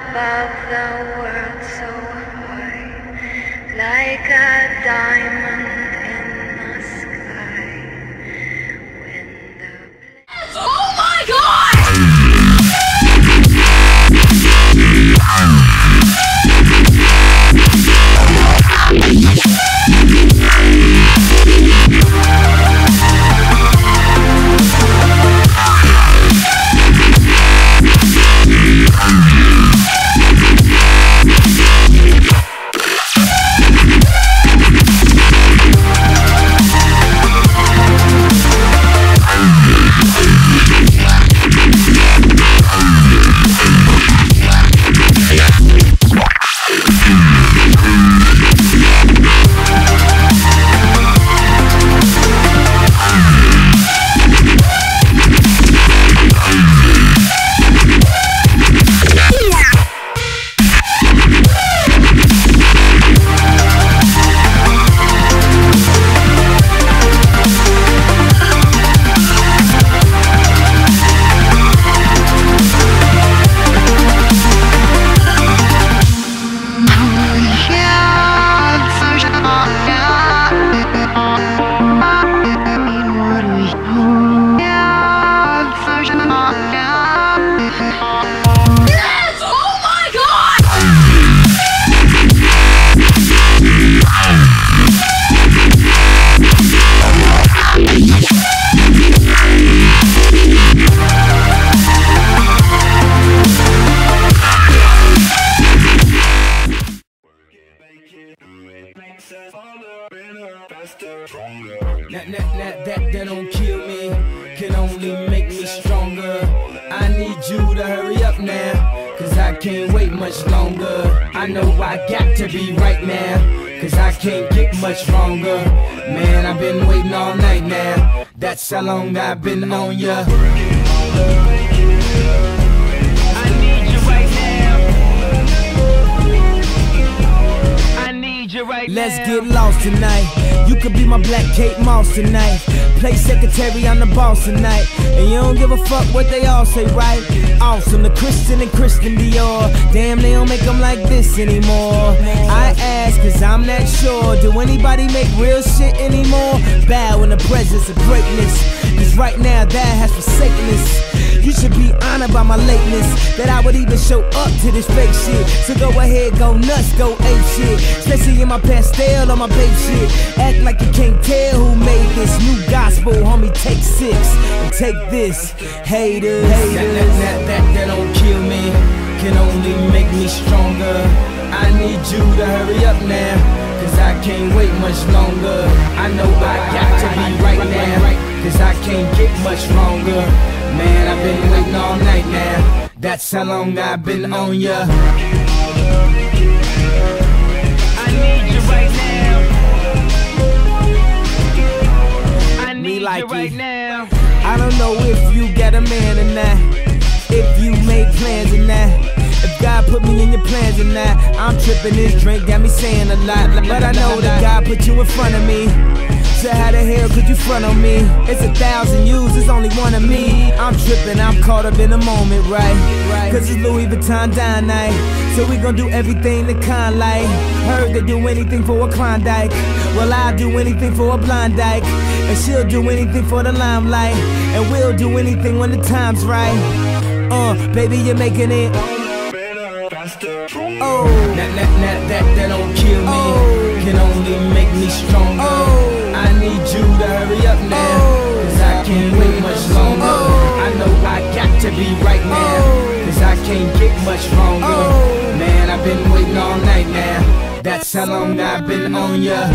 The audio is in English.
above the world so high, like a diamond in the sky. When the oh my God! That don't kill me, can only make me stronger. I need you to hurry up now, cause I can't wait much longer. I know I got to be right now, cause I can't get much longer. Man, I've been waiting all night now, that's how long I've been on ya. I need you right now. I need you right now. Let's get lost tonight. You could be my Black Kate Moss tonight. Play secretary, I'm the boss tonight. And you don't give a fuck what they all say, right? Awesome, the Christian and Christian Dior. Damn, they don't make them like this anymore. I ask, cause I'm not sure. Do anybody make real shit anymore? Bow in the presence of greatness, cause right now that has forsaken us. You should be honored by my lateness, that I would even show up to this fake shit. So go ahead, go nuts, go ape shit. Especially in my pastel on my babe shit. Act like you can't tell who made this new gospel, homie. Take 6 and take this, haters. That don't kill me, can only make me stronger. I need you to hurry up now, cause I can't wait much longer. I know I got to be right now, cause I can't get much longer. Man, I've been waiting all night now, that's how long I've been on ya. I need you right now. I need you right now. I don't know if you got a man or not, if you made plans or not, if God put me in your plans or not. I'm tripping, this drink got me saying a lot, but I know that God put you in front of me. So how the hell could you front on me? It's 1,000 yous, it's only one of me. I'm tripping, I'm caught up in the moment, right? Cause it's Louis Vuitton dine night, so we gon' do everything the kind like. Heard they do anything for a Klondike, well I'll do anything for a blind dyke. And she'll do anything for the limelight, and we'll do anything when the time's right. Baby, you're making it. Oh, that don't kill me, can only make me stronger. I need you to hurry up now, cause I can't wait much longer. I know I got to be right now, cause I can't get much longer. Man, I've been waiting all night now, that's how long I've been on ya.